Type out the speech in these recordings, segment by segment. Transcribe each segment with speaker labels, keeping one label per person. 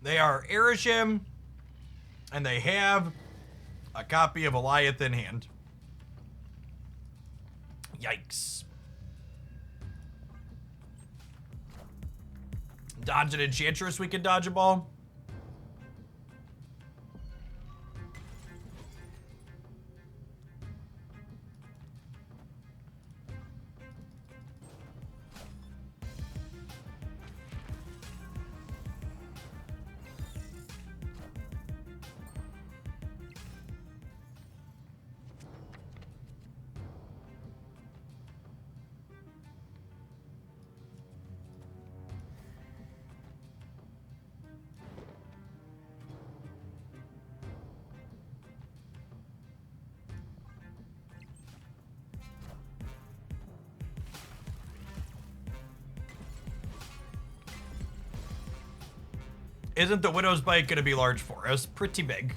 Speaker 1: They are Erishim, and they have a copy of Goliath in hand. Yikes. Dodge an Enchantress, we can dodge a ball. Isn't the Widow's Bite going to be large for us? Pretty big.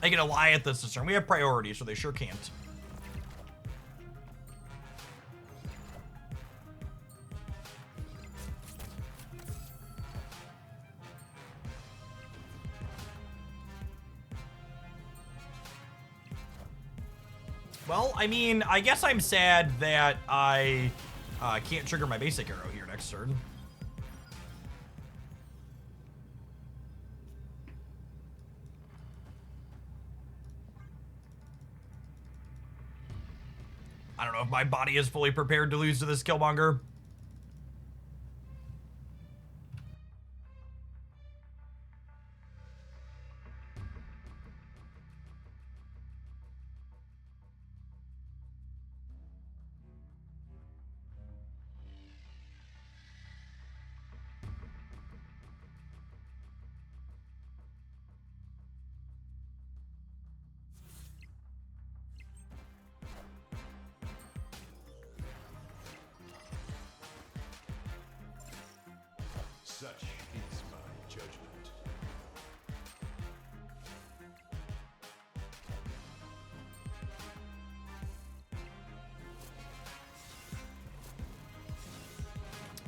Speaker 1: They get a Goliath this turn. We have priority, so they sure can't. Well, I mean, I guess I'm sad that I can't trigger my basic arrow here next turn. I don't know if my body is fully prepared to lose to this Killmonger.
Speaker 2: Such is my judgment.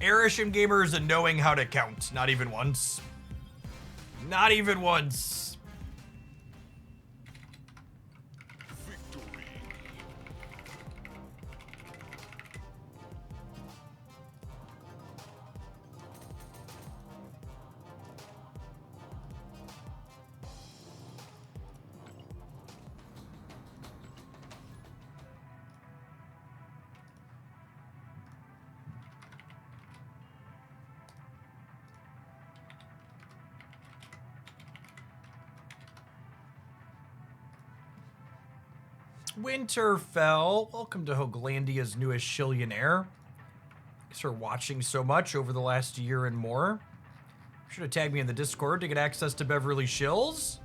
Speaker 1: Erishim gamers and knowing how to count. Not even once. Not even once. Winterfell, welcome to Hoglandia's newest Shillionaire. Thanks for watching so much over the last year and more. Be sure to tag me in the Discord to get access to Beverly Shills.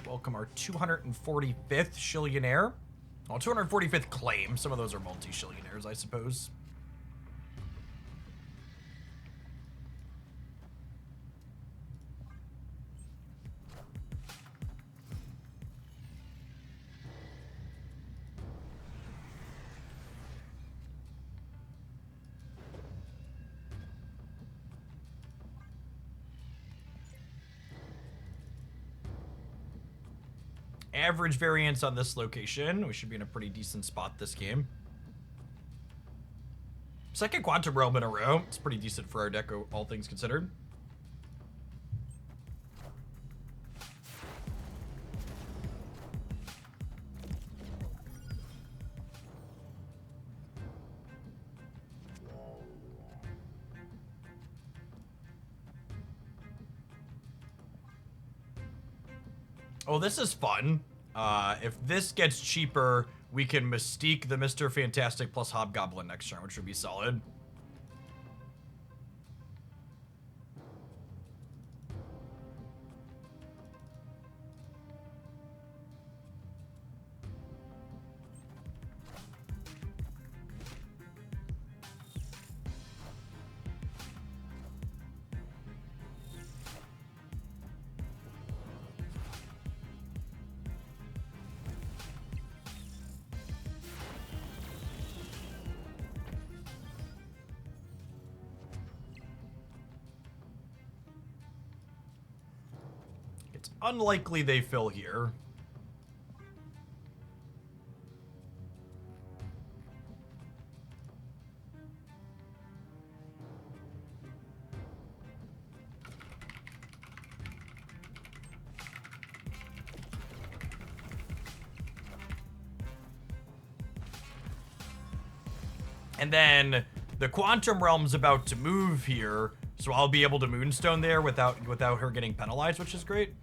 Speaker 1: Welcome our 245th Shillionaire. Well, 245th claim. Some of those are multi-Shillionaires, I suppose. Average variance on this location. We should be in a pretty decent spot this game. Second Quantum Realm in a row. It's pretty decent for our deck, all things considered. Oh, this is fun. If this gets cheaper, we can Mystique the Mr. Fantastic plus Hobgoblin next turn, which would be solid. It's unlikely they fill here. And then the Quantum Realm's about to move here, so I'll be able to Moonstone there without her getting penalized, which is great.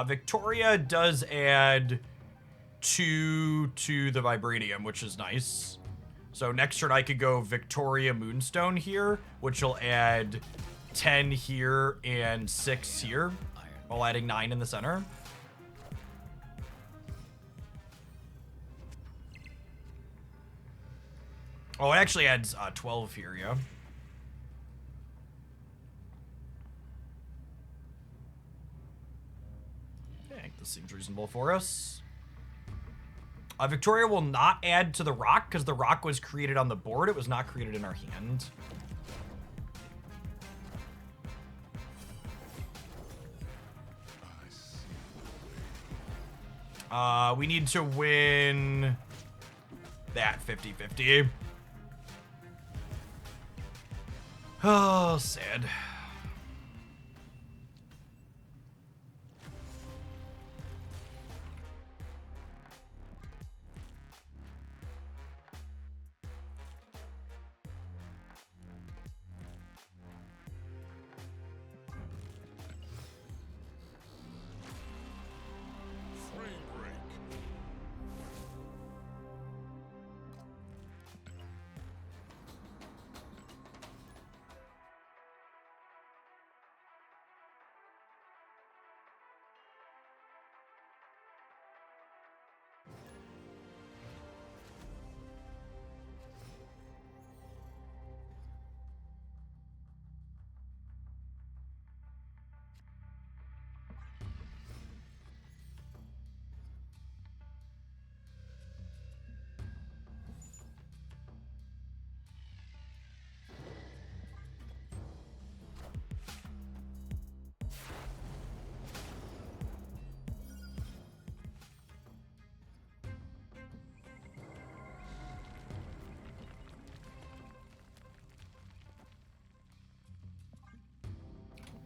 Speaker 1: Victoria does add 2 to the Vibranium, which is nice. So next turn I could go Victoria Moonstone here, which will add 10 here and 6 here, while adding 9 in the center. Oh, it actually adds 12 here, yeah. This seems reasonable for us. Victoria will not add to the rock because the rock was created on the board. It was not created in our hand. We need to win that 50-50. Oh, sad.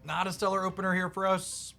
Speaker 1: Not a stellar opener here for us.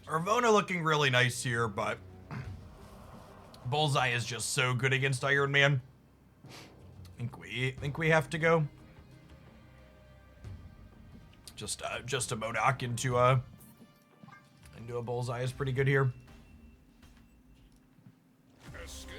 Speaker 1: Ravonna looking really nice here, but Bullseye is just so good against Iron Man. Think we have to go. Just a Modok into a Bullseye is pretty good here.
Speaker 2: Escaped.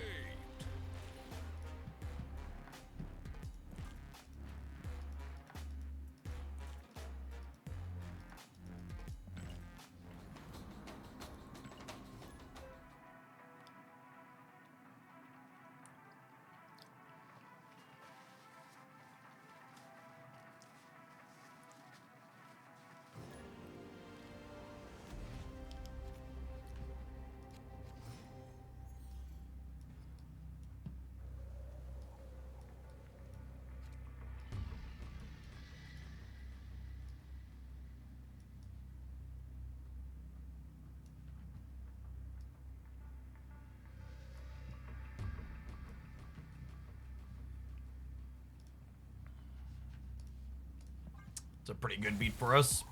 Speaker 1: It's a pretty good beat for us.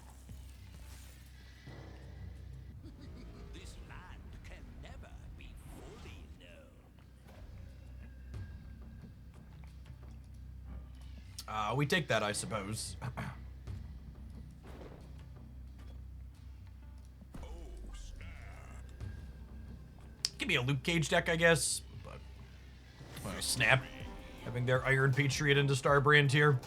Speaker 3: This land can never be fully known.
Speaker 1: We take that, I suppose.
Speaker 2: Oh, snap.
Speaker 1: Give me a Luke Cage deck, I guess. But snap. Having their Iron Patriot into Starbrand here.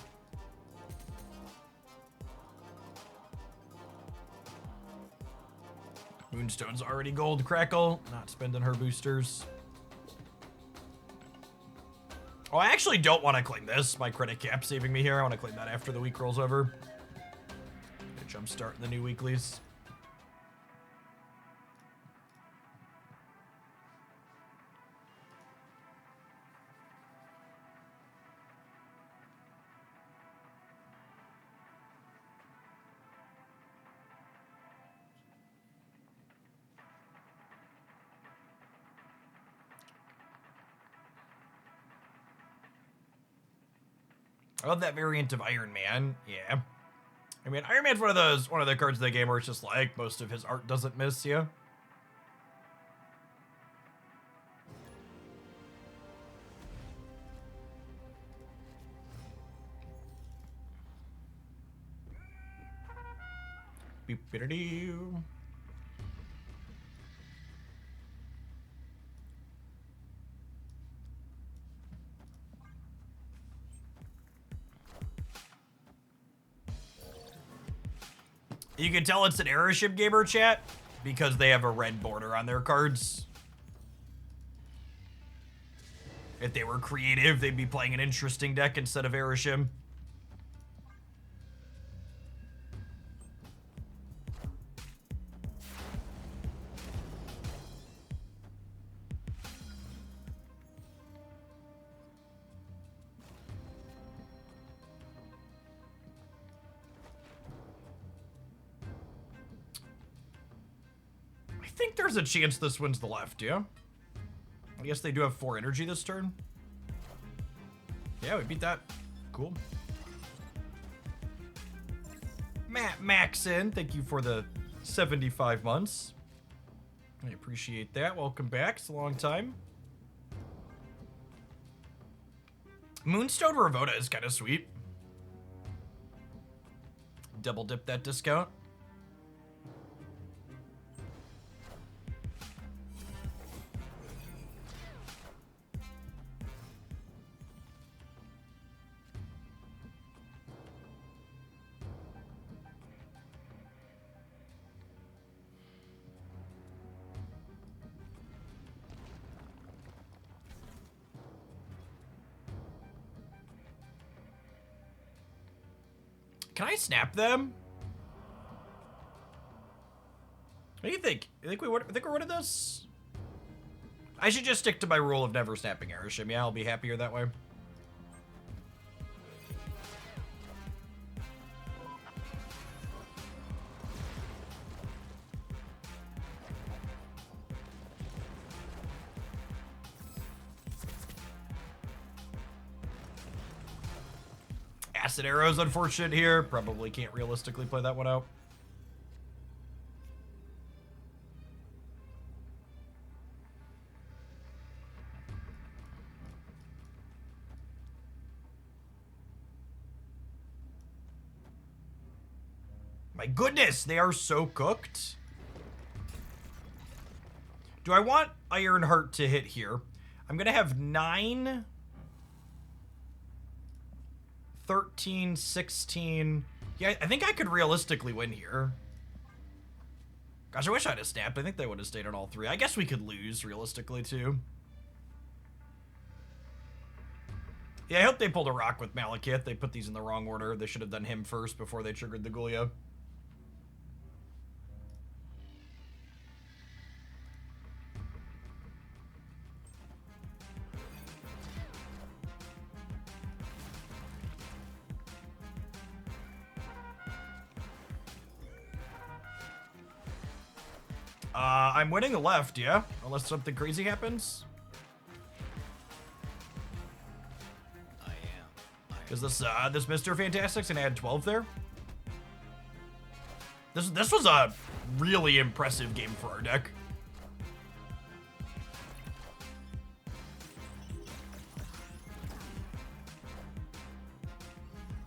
Speaker 1: Moonstone's already gold. Crackle. Not spending her boosters. Oh, I actually don't want to claim this. My credit cap saving me here. I want to claim that after the week rolls over. Jump start the new weeklies. I love that variant of Iron Man. Yeah. I mean, Iron Man's one of the cards of the game where it's just like most of his art doesn't miss, yeah. Beep-a-doo. You can tell it's an Airship Gamer chat because they have a red border on their cards. If they were creative, they'd be playing an interesting deck instead of Airship. I think there's a chance this wins the left, yeah? I guess they do have 4 energy this turn. Yeah, we beat that. Cool. Matt Maxon, thank you for the 75 months. I appreciate that. Welcome back. It's a long time. Moonstone Ravonna is kind of sweet. Double dip that discount. Can I snap them? What do you think? You think we're winning this? I should just stick to my rule of never snapping Airship. Yeah, I'll be happier that way. Acid Arrow's unfortunate here. Probably can't realistically play that one out. My goodness, they are so cooked. Do I want Ironheart to hit here? I'm going to have 9, 13, 16. Yeah, I think I could realistically win here. Gosh, I wish I'd have snapped. I think they would have stayed on all 3. I guess we could lose, realistically, too. Yeah, I hope they pulled a rock with Malekith. They put these in the wrong order. They should have done him first before they triggered the Goliath. I'm winning the left, yeah? Unless something crazy happens. Because this Mr. Fantastic's gonna add 12 there. This was a really impressive game for our deck.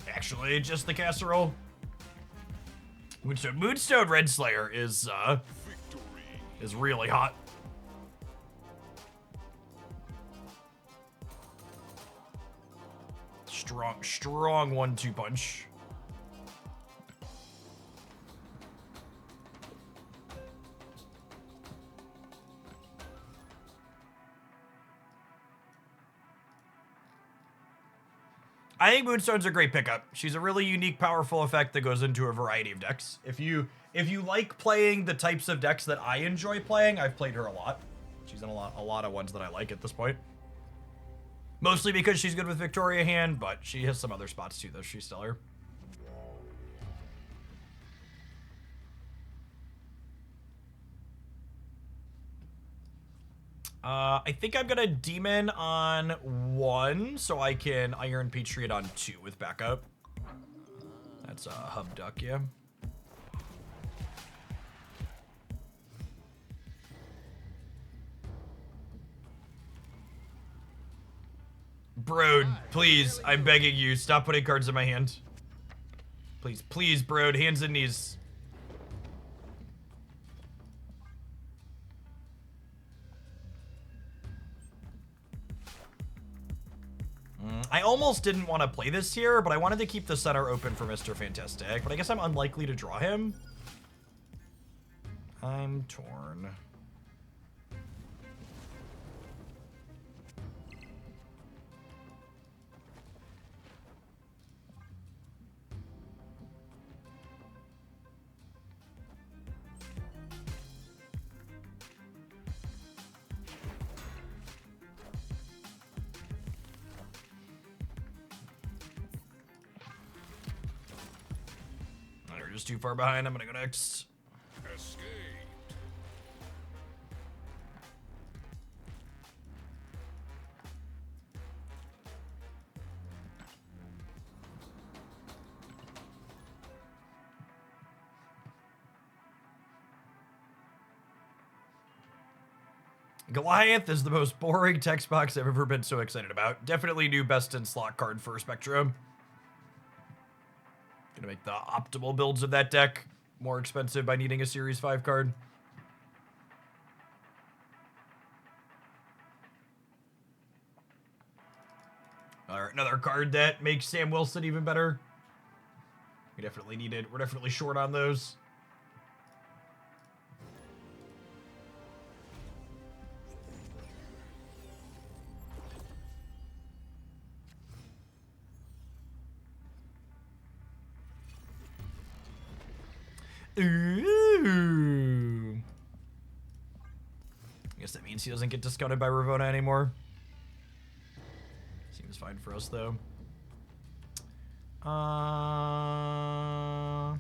Speaker 1: Actually, just the casserole. Moonstone Renslayer is really hot. Strong 1-2 punch. I think Moonstone's a great pickup. She's a really unique, powerful effect that goes into a variety of decks. If you like playing the types of decks that I enjoy playing, I've played her a lot. She's in a lot of ones that I like at this point. Mostly because she's good with Victoria hand, but she has some other spots too, though. She's stellar. I think I'm gonna Demon on 1, so I can Iron Patriot on 2 with backup. That's a Hub Duck, yeah. Brode, please, I'm begging you, stop putting cards in my hand. Please, please, Brode, hands and knees. I almost didn't want to play this here, but I wanted to keep the center open for Mr. Fantastic, but I guess I'm unlikely to draw him. I'm torn. Just too far behind. I'm gonna go next.
Speaker 2: Escaped.
Speaker 1: Goliath is the most boring text box I've ever been so excited about. Definitely new best in slot card for Spectrum. Gonna make the optimal builds of that deck more expensive by needing a Series 5 card. Alright, another card that makes Sam Wilson even better. We definitely need it. We're definitely short on those. Ooh. I guess that means he doesn't get discounted by Ravonna anymore. Seems fine for us, though. I'm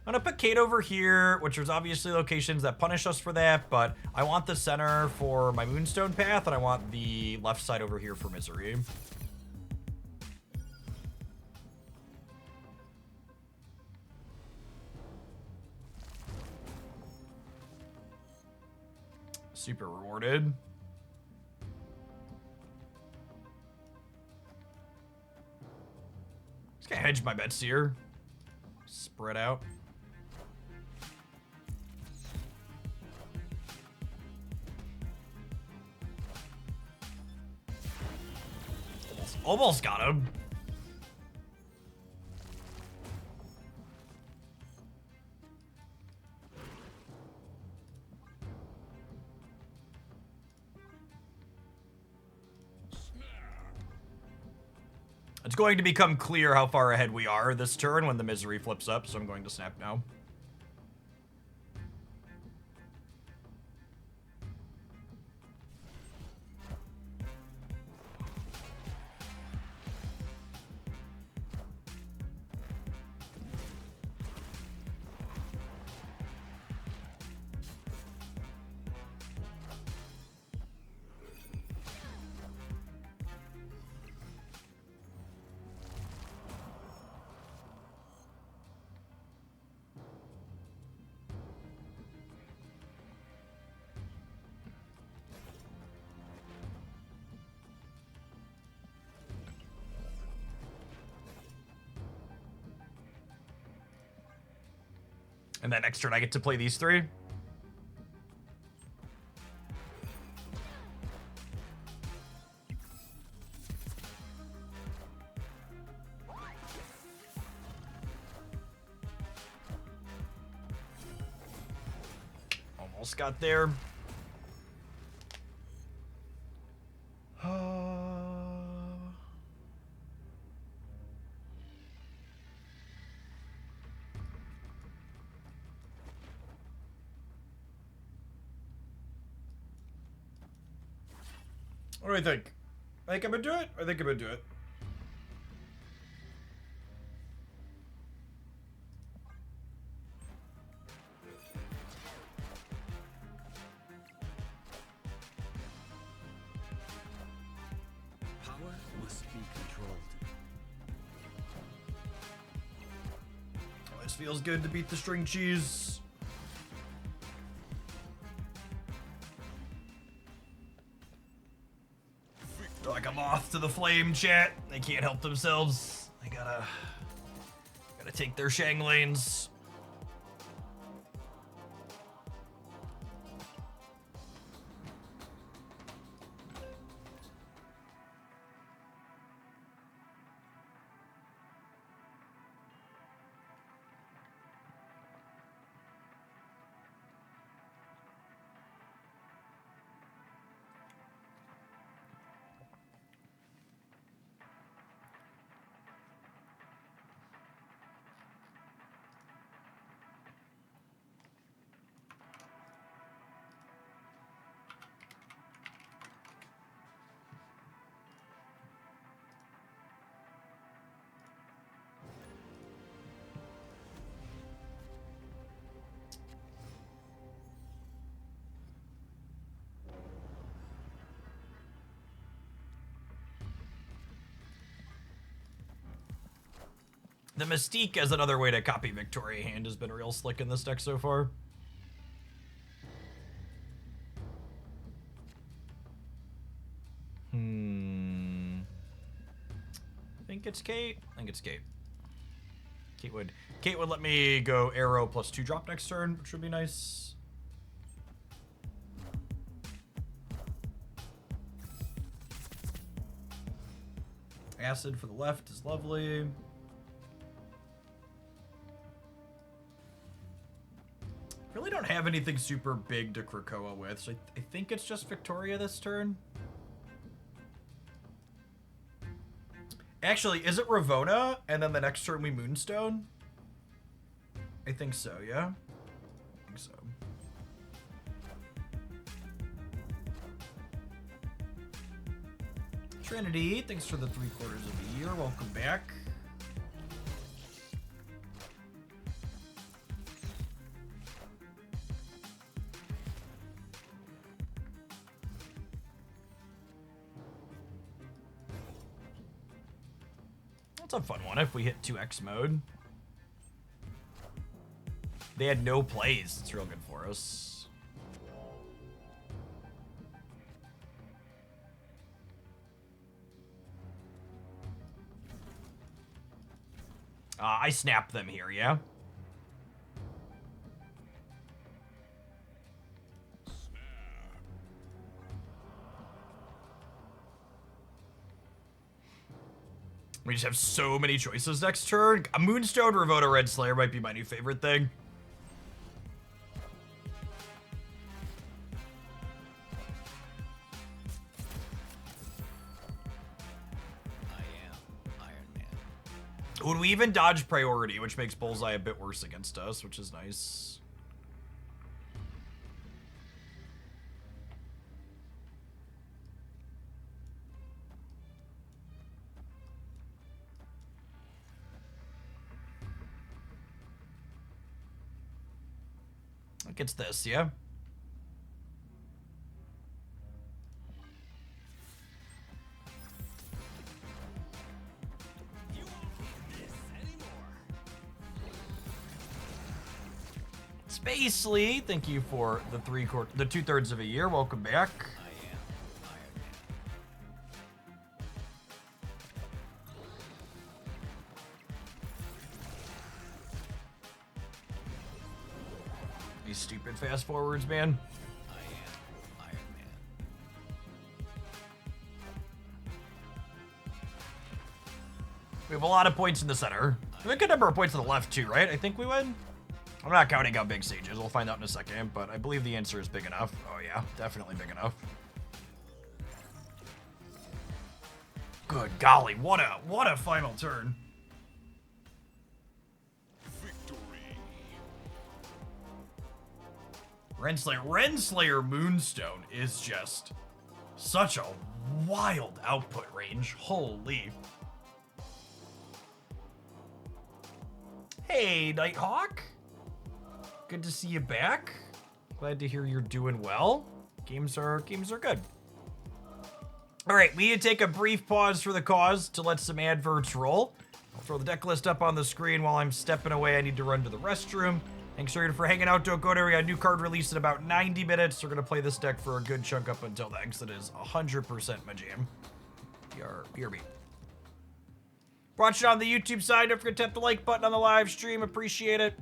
Speaker 1: gonna put Kate over here, which is obviously locations that punish us for that, but I want the center for my Moonstone path, and I want the left side over here for Misery. Super rewarded. Just gonna hedge my bets here. Spread out. Almost got him. It's going to become clear how far ahead we are this turn when the misery flips up, so I'm going to snap now. And then next turn I get to play these three. Almost got there. What do I think? I think I'm gonna do it? I think I'm gonna do it.
Speaker 3: Power must be controlled.
Speaker 1: Oh, this feels good to beat the string cheese. They're like a moth to the flame, chat. They can't help themselves. They gotta take their Shang lanes. The Mystique as another way to copy Victoria Hand has been real slick in this deck so far. I think it's Kate. I think it's Kate. Kate would let me go arrow plus 2 drop next turn, which would be nice. Acid for the left is lovely. Really don't have anything super big to Krakoa with, so I think it's just Victoria this turn. Actually, is it Ravonna, and then the next turn we Moonstone? I think so, yeah? I think so. Trinity, thanks for the 3/4 of the year. Welcome back. That's a fun one if we hit 2x mode. They had no plays. It's real good for us. I snap them here, yeah? We just have so many choices next turn. A Moonstone Ravonna Renslayer might be my new favorite thing. Would we even dodge priority, which makes Bullseye a bit worse against us, which is nice. I think it's this, yeah? Spacely, thank you for the 2/3 of a year. Welcome back. These stupid fast forwards, man. We have a lot of points in the center. We have a good number of points on the left too, right? I think we win. I'm not counting how big Sage is. We'll find out in a second, but I believe the answer is big enough. Oh yeah, definitely big enough. Good golly, what a final turn.
Speaker 2: Victory.
Speaker 1: Renslayer Moonstone is just such a wild output range. Holy. Hey, Nighthawk. Good to see you back. Glad to hear you're doing well. Games are good. All right, we need to take a brief pause for the cause to let some adverts roll. I'll throw the deck list up on the screen while I'm stepping away. I need to run to the restroom. Thanks for hanging out, Dokoto. We got a new card released in about 90 minutes. We're gonna play this deck for a good chunk up until then, because it is 100% my jam. BRB. Watching on the YouTube side, don't forget to tap the like button on the live stream. Appreciate it.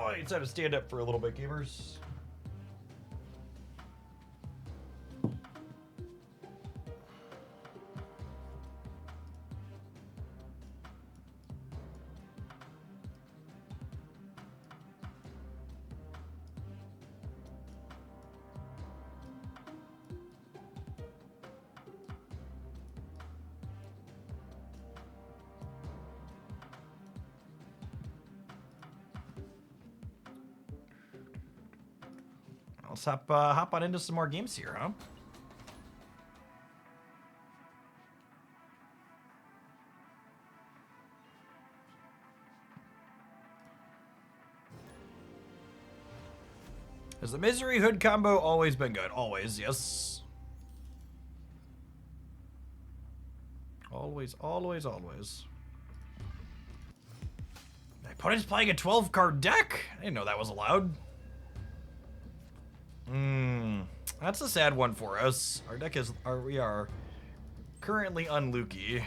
Speaker 1: I just had to stand up for a little bit, gamers. Let's hop on into some more games here, huh? Has the Misery Hood combo always been good? Always, yes. Always, always, always. My opponent's playing a 12-card deck? I didn't know that was allowed. That's a sad one for us. Our deck is, we are currently unlucky.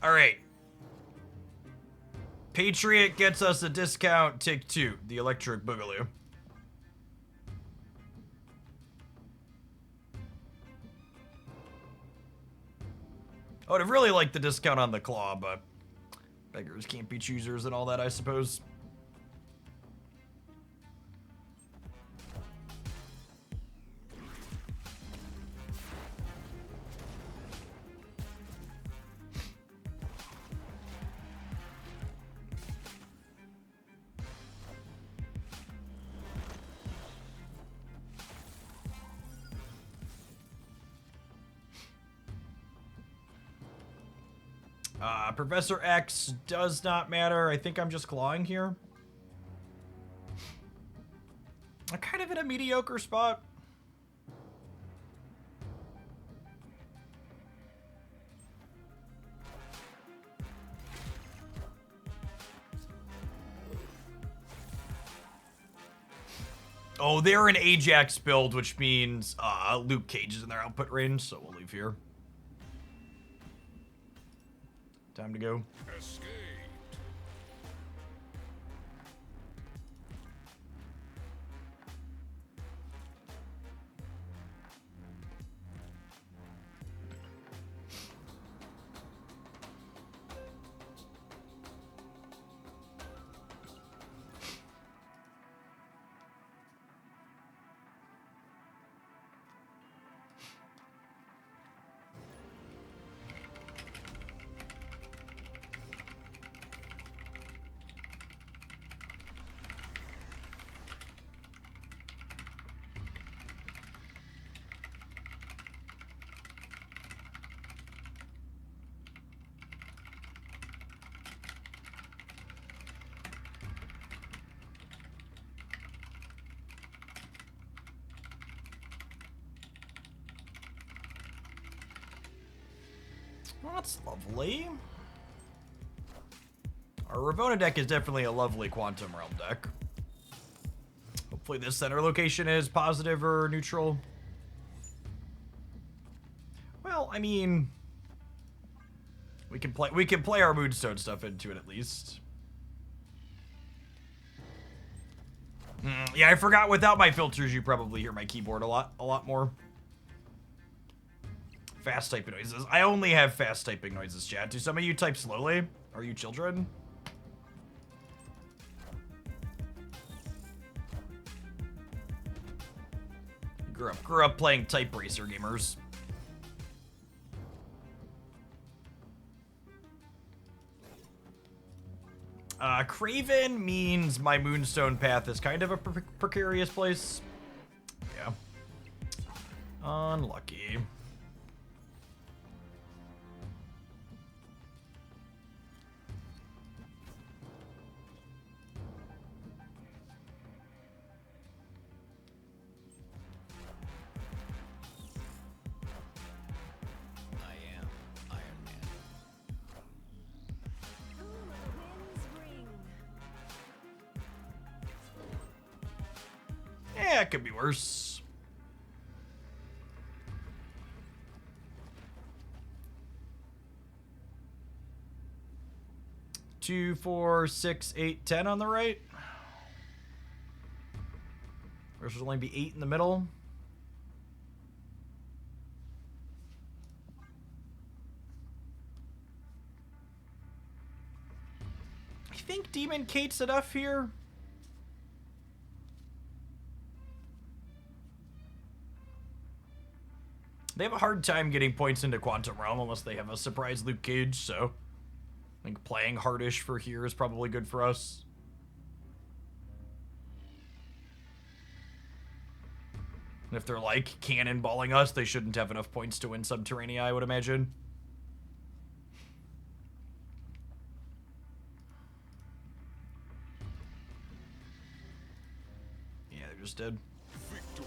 Speaker 1: All right. Patriot gets us a discount. Take 2, the Electric Boogaloo. I would have really liked the discount on the Claw, but beggars can't be choosers and all that, I suppose. Professor X does not matter. I think I'm just clawing here. I'm kind of in a mediocre spot. Oh, they're an Ajax build, which means Luke Cage is in their output range, so we'll leave here. Time to go.
Speaker 2: Escaped.
Speaker 1: Well, that's lovely. Our Ravonna deck is definitely a lovely Quantum Realm deck. Hopefully this center location is positive or neutral. Well, I mean, we can play our Moonstone stuff into it at least. Yeah, I forgot without my filters you probably hear my keyboard a lot more. Fast typing noises. I only have fast typing noises, chat. Do some of you type slowly? Are you children? Grew up playing Type Racer gamers. Craven means my Moonstone path is kind of a precarious place. Yeah. Unlucky. Yeah, it could be worse. Two, 4, 6, 8, 10 on the right. There should only be 8 in the middle. I think Demon Kate's enough here. They have a hard time getting points into Quantum Realm unless they have a surprise Luke Cage, so I think playing hardish for here is probably good for us. And if they're like cannonballing us, they shouldn't have enough points to win Subterranea, I would imagine. Yeah, they're just dead.
Speaker 2: Victory.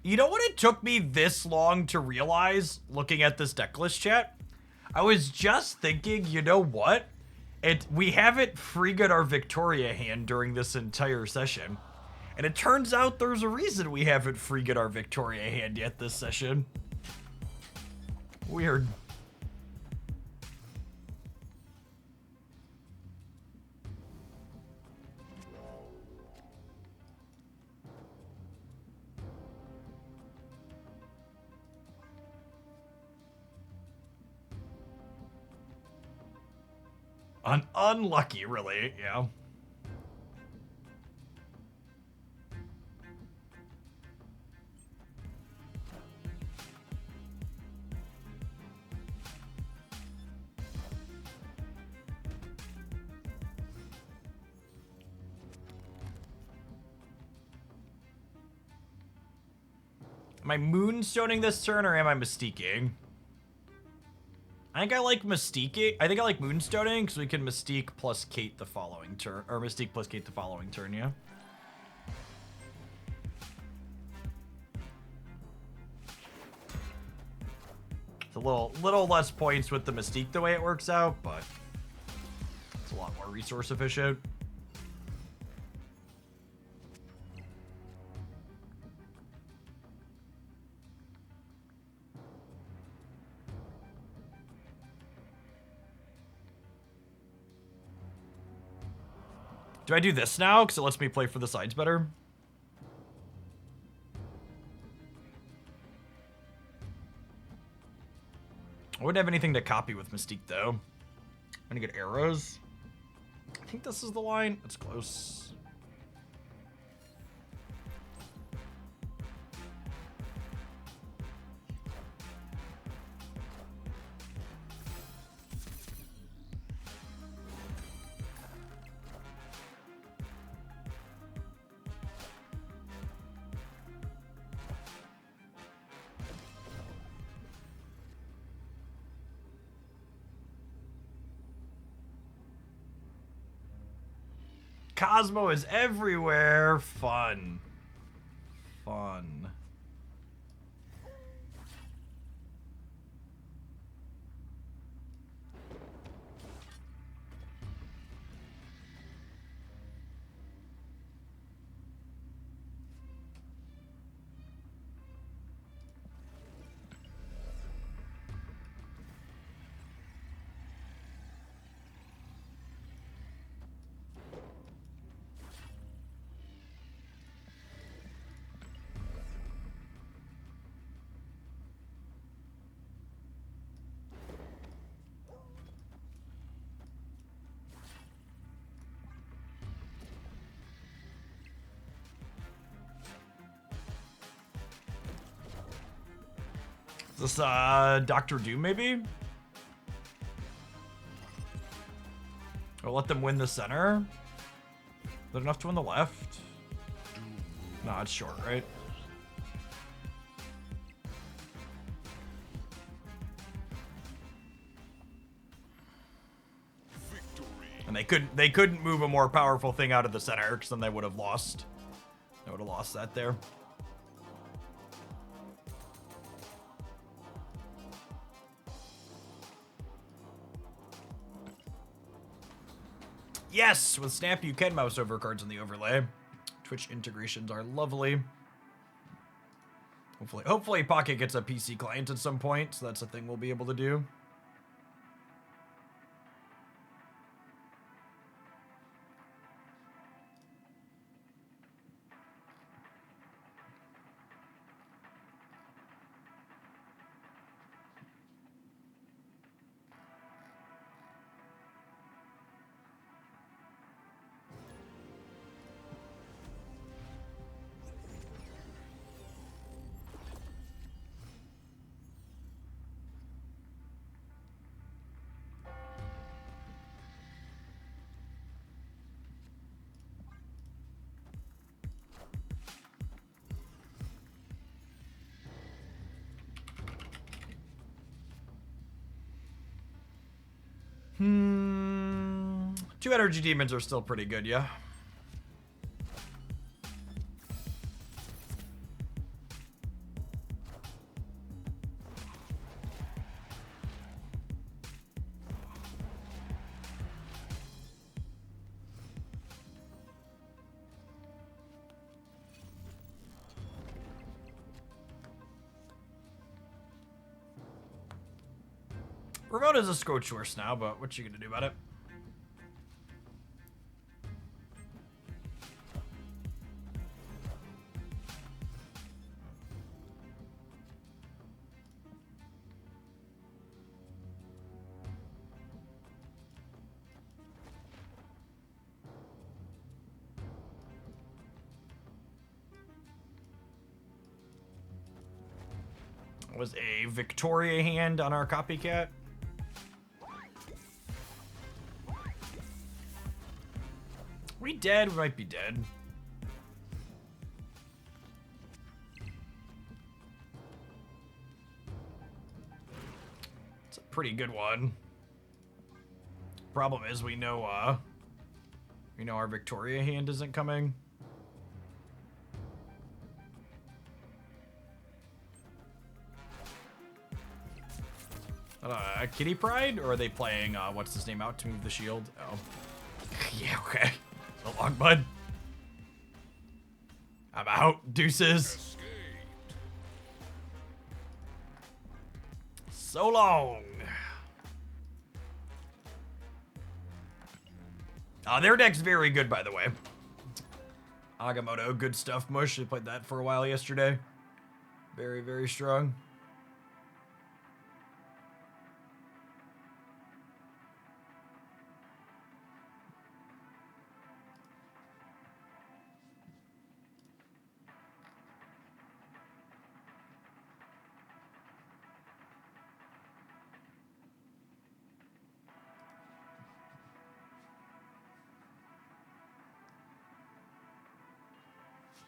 Speaker 1: You know what it took me this long to realize, looking at this decklist chat? I was just thinking, you know what? We haven't free-good our Victoria hand during this entire session. And it turns out there's a reason we haven't free-good our Victoria hand yet this session. Weird. Unlucky, really, yeah. Am I moonstoning this turn or am I mystiquing? I think I like Mystique. I think I like Moonstoning because we can Mystique plus Kate the following turn, or Mystique plus Kate the following turn, yeah. It's a little less points with the Mystique the way it works out, but it's a lot more resource efficient. Do I do this now? Because it lets me play for the sides better. I wouldn't have anything to copy with Mystique, though. I'm gonna get arrows. I think this is the line. It's close. Cosmo is everywhere. Fun. Fun. Is this Dr. Doom maybe? Or let them win the center? Is that enough to win the left? No, it's short, right? And they couldn't move a more powerful thing out of the center, because then they would have lost. They would have lost that there. Yes, with Snap you can mouse over cards in the overlay. Twitch integrations are lovely. Hopefully Pocket gets a PC client at some point, so that's a thing we'll be able to do. Two energy demons are still pretty good, yeah. Ravonna's a scorch horse now, but what you gonna do about it? Was a Victoria hand on our copycat. We dead? We might be dead. It's a pretty good one. Problem is we know our Victoria hand isn't coming. Kitty Pride? Or are they playing, what's his name out to move the shield? Oh. Yeah, okay. So long, bud. I'm out. Deuces.
Speaker 2: Escaped.
Speaker 1: So long. Their deck's very good, by the way. Agamotto, good stuff. Mush, we played that for a while yesterday. Very, very strong.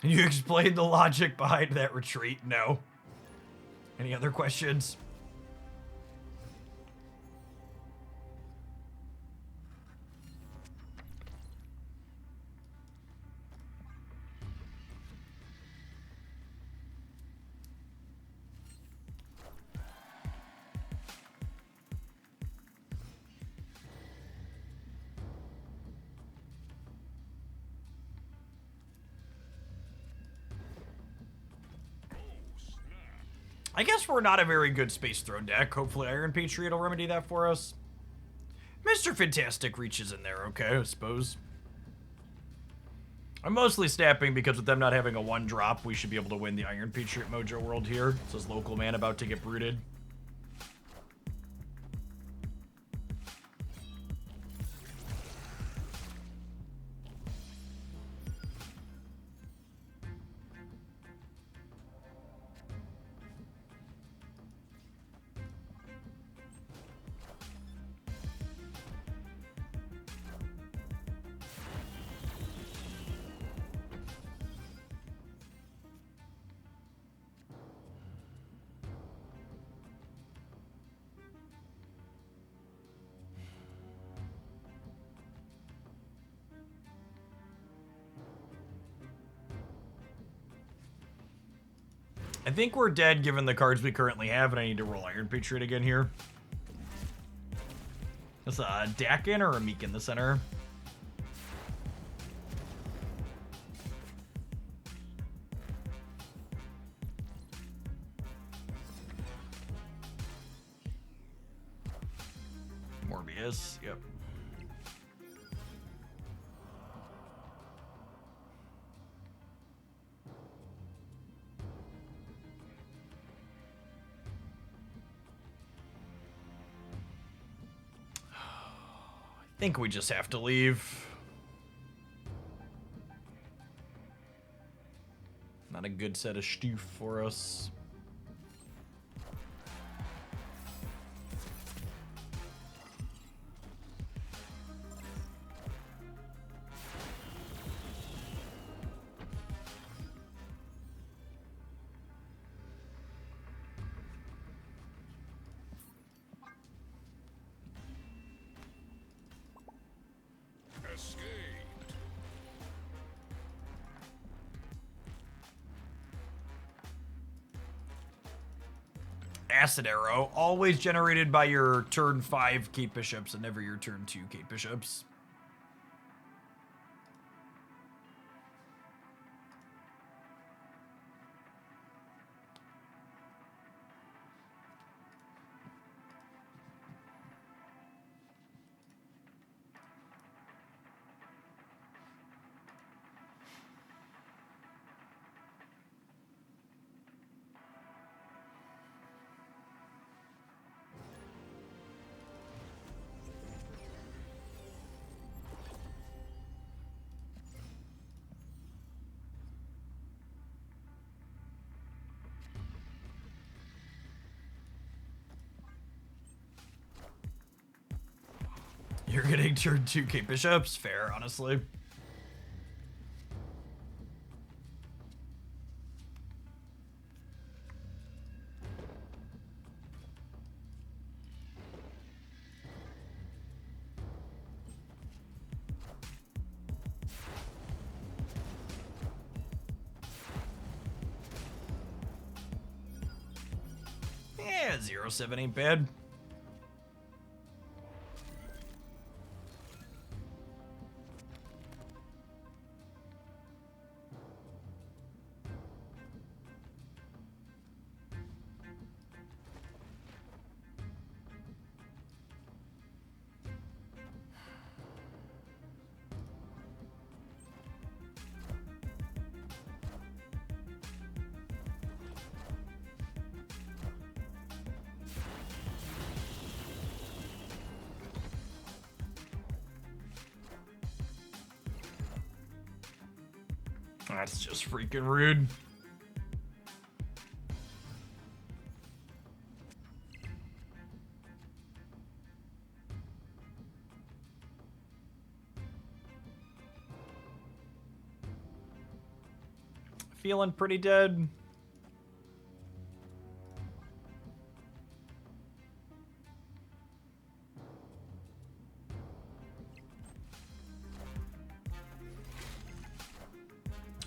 Speaker 1: Can you explain the logic behind that retreat? No. Any other questions? I guess we're not a very good Space Throne deck. Hopefully Iron Patriot will remedy that for us. Mr. Fantastic reaches in there, okay, I suppose. I'm mostly snapping because with them not having a 1-drop, we should be able to win the Iron Patriot Mojo World here. It says local man about to get brooded. I think we're dead given the cards we currently have, and I need to roll Iron Patriot again here. Is a Dak in or a Meek in the center? he is. Yep. I think we just have to leave. Not a good set of stoof for us.
Speaker 2: Escaped.
Speaker 1: Acid arrow, always generated by your turn 5 Cape Bishops and never your turn 2 Cape Bishops. You're getting turn 2 Cape Bishops? Fair, honestly. Yeah, 0-7 ain't bad. That's just freaking rude. Feeling pretty dead.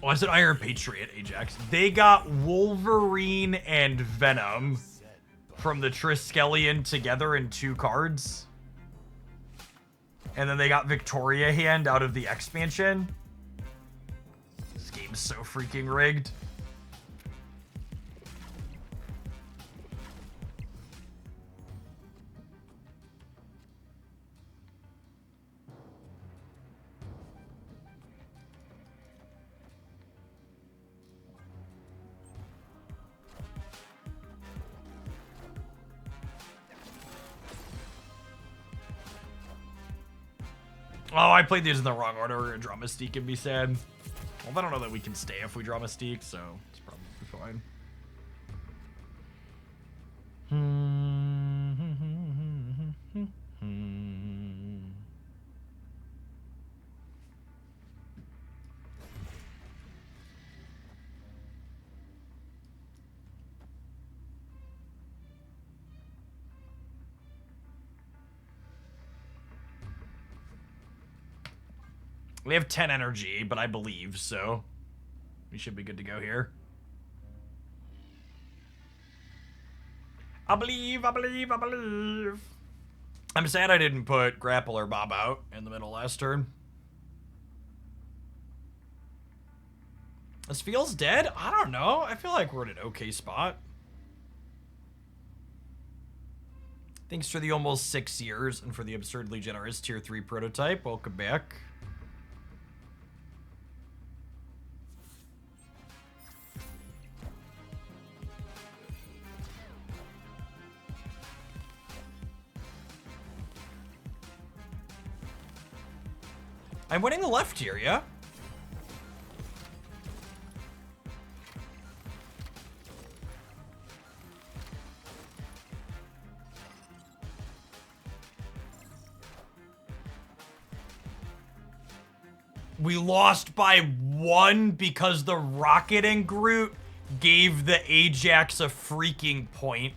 Speaker 1: Oh, I said Iron Patriot, Ajax. They got Wolverine and Venom from the Triskelion together in 2 cards. And then they got Victoria Hand out of the expansion. This game's so freaking rigged. Oh, I played these in the wrong order. We're gonna draw Mystique and be sad. Well, I don't know that we can stay if we draw Mystique, so it's probably fine. We have 10 energy, but I believe, so we should be good to go here. I believe, I believe, I believe. I'm sad I didn't put Grapple or Bob out in the middle last turn. This feels dead? I don't know. I feel like we're in an okay spot. Thanks for the almost 6 years and for the absurdly generous tier 3 prototype. Welcome back. I'm winning the left here, yeah? We lost by 1 because the Rocketing Groot gave the Ajax a freaking point.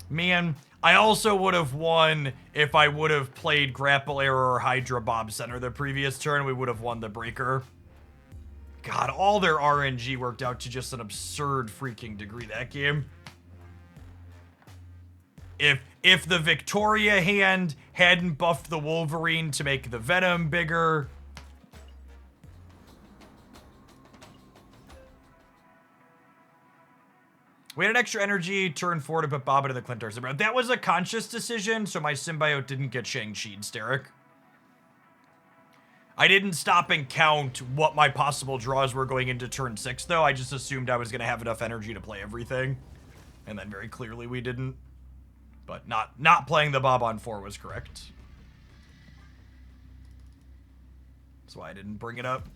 Speaker 1: Man, I also would have won if I would have played Grapple Arrow or Hydra Bob Center the previous turn. We would have won the Breaker. God, all their RNG worked out to just an absurd freaking degree that game. If the Victoria hand hadn't buffed the Wolverine to make the Venom bigger. We had an extra energy turn 4 to put Bob into the Clintar symbiote. That was a conscious decision, so my symbiote didn't get Shang-Chi'd, Derek. I didn't stop and count what my possible draws were going into turn 6, though. I just assumed I was going to have enough energy to play everything. And then very clearly we didn't. But not playing the Bob on 4 was correct. That's why I didn't bring it up.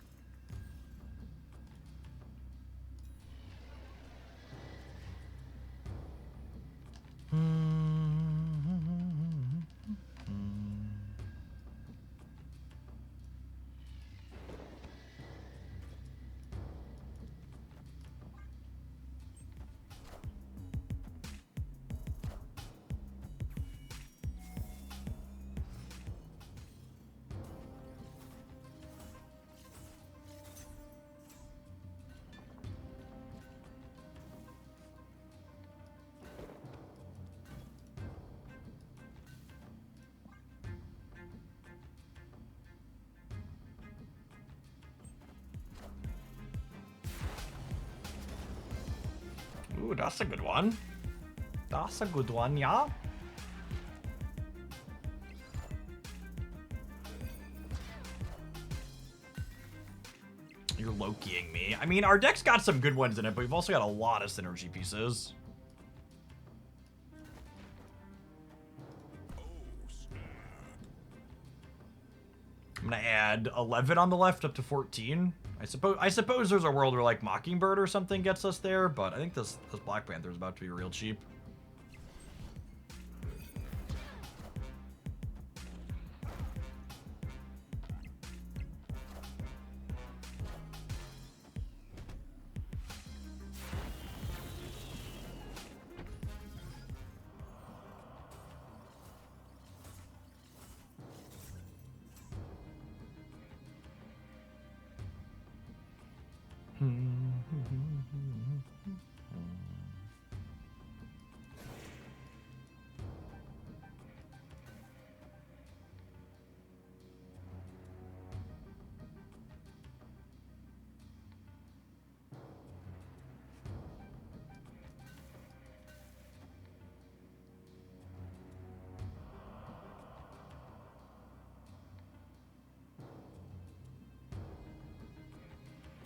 Speaker 1: Ooh, that's a good one. That's a good one, yeah. You're Lokiing me. I mean, our deck's got some good ones in it, but we've also got a lot of synergy pieces. I'm gonna add 11 on the left up to 14. I suppose there's a world where like Mockingbird or something gets us there, but I think this Black Panther is about to be real cheap.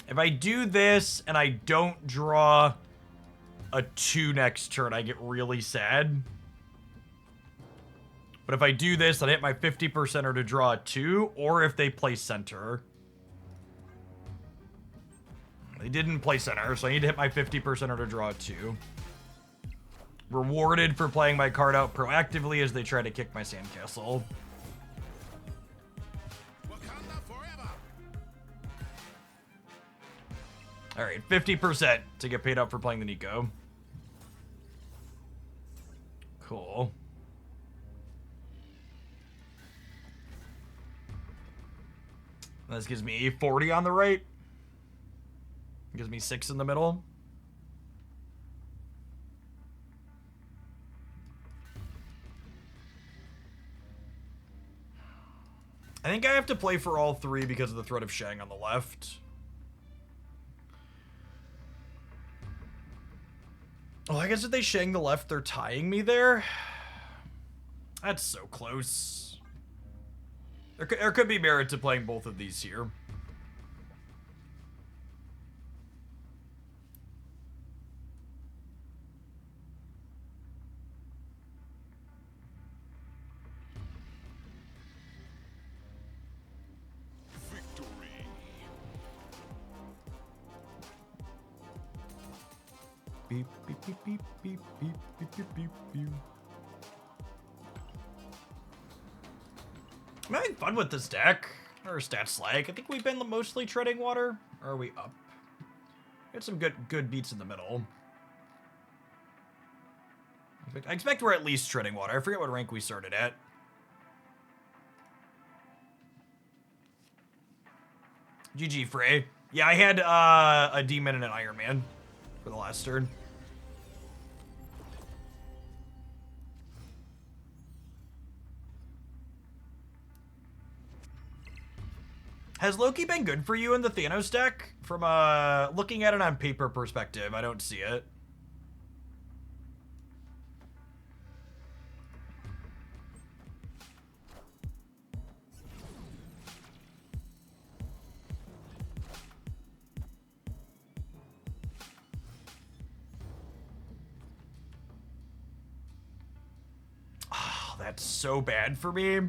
Speaker 1: If I do this and I don't draw a 2 next turn, I get really sad. But if I do this, I hit my 50%er to draw a 2, or if they play center. They didn't play center, so I need to hit my 50%er to draw a 2. Rewarded for playing my card out proactively as they try to kick my sandcastle. Alright, 50% to get paid up for playing the Nico. Cool. This gives me 40 on the right. Gives me 6 in the middle. I think I have to play for all 3 because of the threat of Shang on the left. Oh, I guess if they Shang the left, they're tying me there. That's so close. There could be merit to playing both of these here.
Speaker 2: Victory.
Speaker 1: Beep, beep, beep, beep, beep, beep, beep, beep, beep, beep. I'm having fun with this deck. Our stats like. I think we've been mostly treading water. Or are we up? We had some good beats in the middle. I expect we're at least treading water. I forget what rank we started at. GG, Frey. Yeah, I had a demon and an Iron Man for the last turn. Has Loki been good for you in the Thanos deck? From looking at it on paper perspective, I don't see it. Oh, that's so bad for me.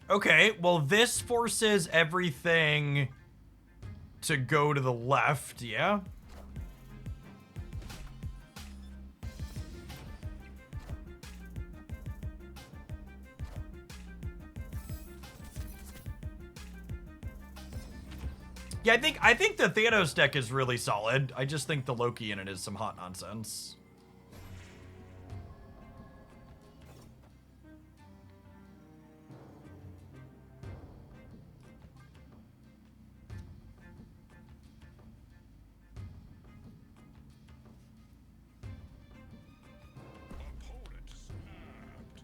Speaker 1: Okay, well, this forces everything to go to the left, yeah? Yeah, I think the Thanos deck is really solid. I just think the Loki in it is some hot nonsense.
Speaker 2: Opponent snapped.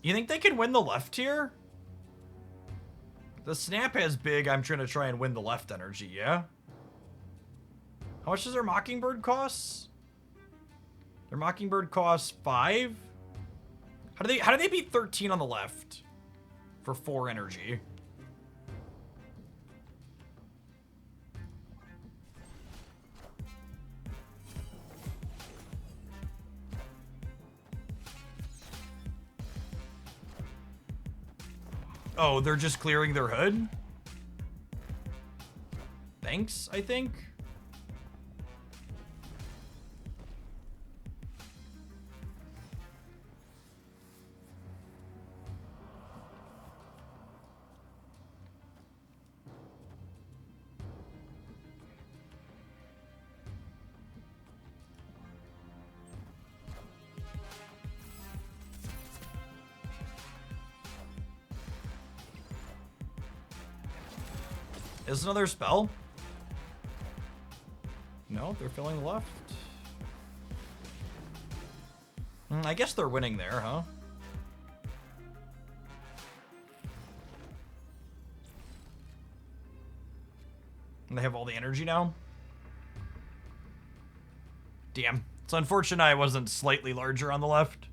Speaker 1: You think they can win the left here? The snap has big, I'm trying to try and win the left energy, yeah? How much does their Mockingbird cost? Their Mockingbird costs 5? How do they beat 13 on the left? For 4 energy. Oh, they're just clearing their hood? Thanks, I think. Is another spell? No, they're filling left. I guess they're winning there, huh? And they have all the energy now? Damn. It's unfortunate I wasn't slightly larger on the left.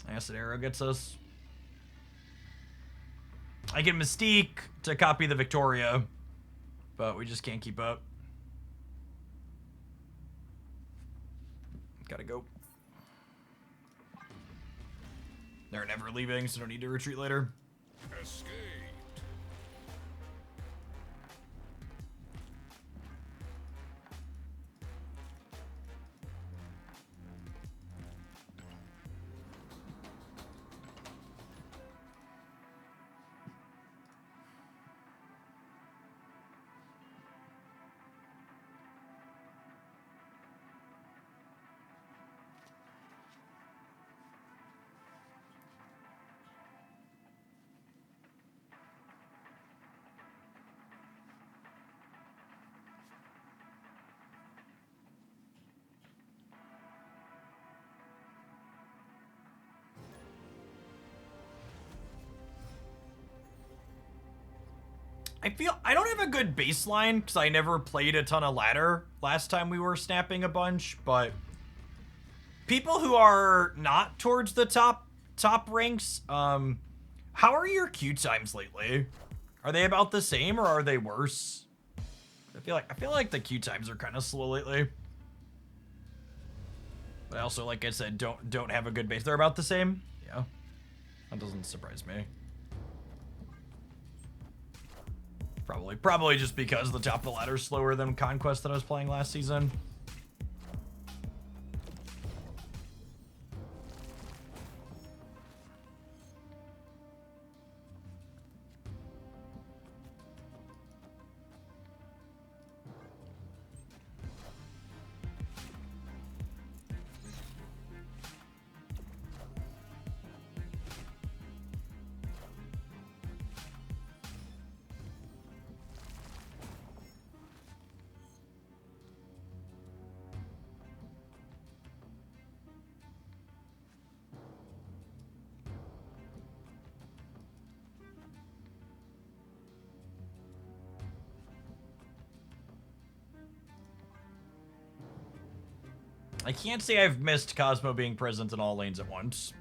Speaker 1: Acid Arrow gets us. I get Mystique to copy the Victoria, but we just can't keep up. Gotta go. They're never leaving, so don't need to retreat later.
Speaker 2: Escaped.
Speaker 1: I don't have a good baseline because I never played a ton of ladder last time we were snapping a bunch, but people who are not towards the top ranks, how are your queue times lately? Are they about the same or are they worse? I feel like the queue times are kind of slow lately. But also, like I said, don't have a good base. They're about the same? Yeah. That doesn't surprise me. Probably just because the top of the ladder's slower than Conquest that I was playing last season. I can't say I've missed Cosmo being present in all lanes at once.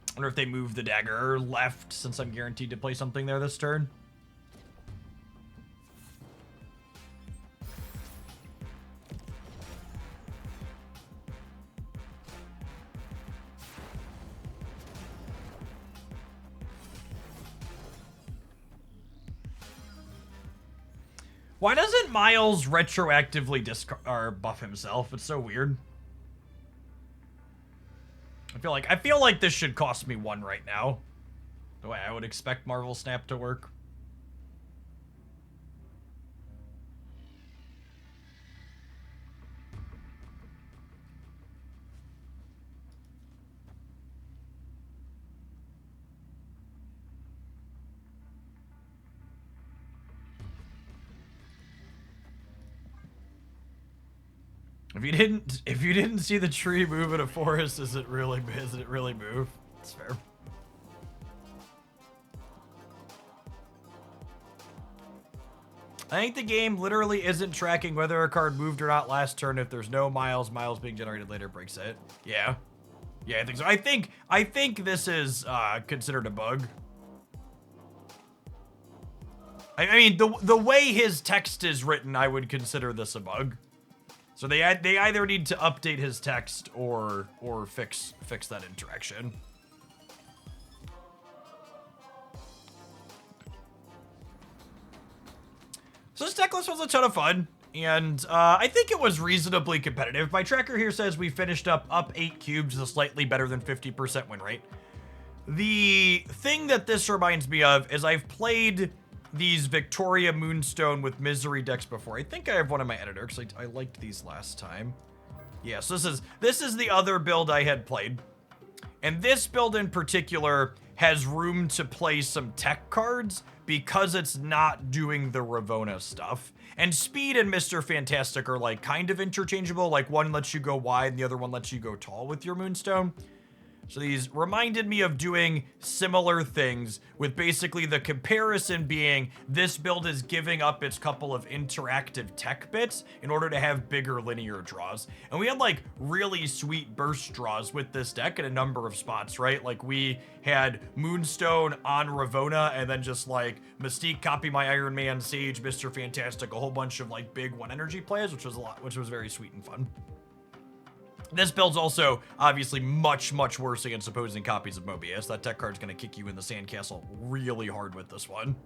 Speaker 1: I wonder if they move the dagger left since I'm guaranteed to play something there this turn. Why doesn't Miles retroactively discard or buff himself? It's so weird. I feel like this should cost me 1 right now. The way I would expect Marvel Snap to work. If you didn't see the tree move in a forest, is it really move? It's fair. I think the game literally isn't tracking whether a card moved or not last turn. If there's no Miles being generated later breaks it. Yeah. Yeah, I think so. I think this is considered a bug. I mean, the way his text is written, I would consider this a bug. So they either need to update his text or fix that interaction. So this Decklist was a ton of fun, and I think it was reasonably competitive. My tracker here says we finished up 8 cubes with a slightly better than 50% win rate. The thing that this reminds me of is I've played these Victoria Moonstone with Misery decks before. I think I have one in my editor because I liked these last time. Yes, this is the other build I had played. And this build in particular has room to play some tech cards because it's not doing the Ravonna stuff. And Speed and Mr. Fantastic are like kind of interchangeable. Like one lets you go wide and the other one lets you go tall with your Moonstone. So these reminded me of doing similar things, with basically the comparison being this build is giving up its couple of interactive tech bits in order to have bigger linear draws. And we had like really sweet burst draws with this deck in a number of spots, right? Like we had Moonstone on Ravonna and then just like Mystique, Copy My Iron Man, Sage, Mr. Fantastic, a whole bunch of like big 1 energy plays, which was very sweet and fun. This build's also obviously much worse against opposing copies of Mobius. That tech card's going to kick you in the sandcastle really hard with this one.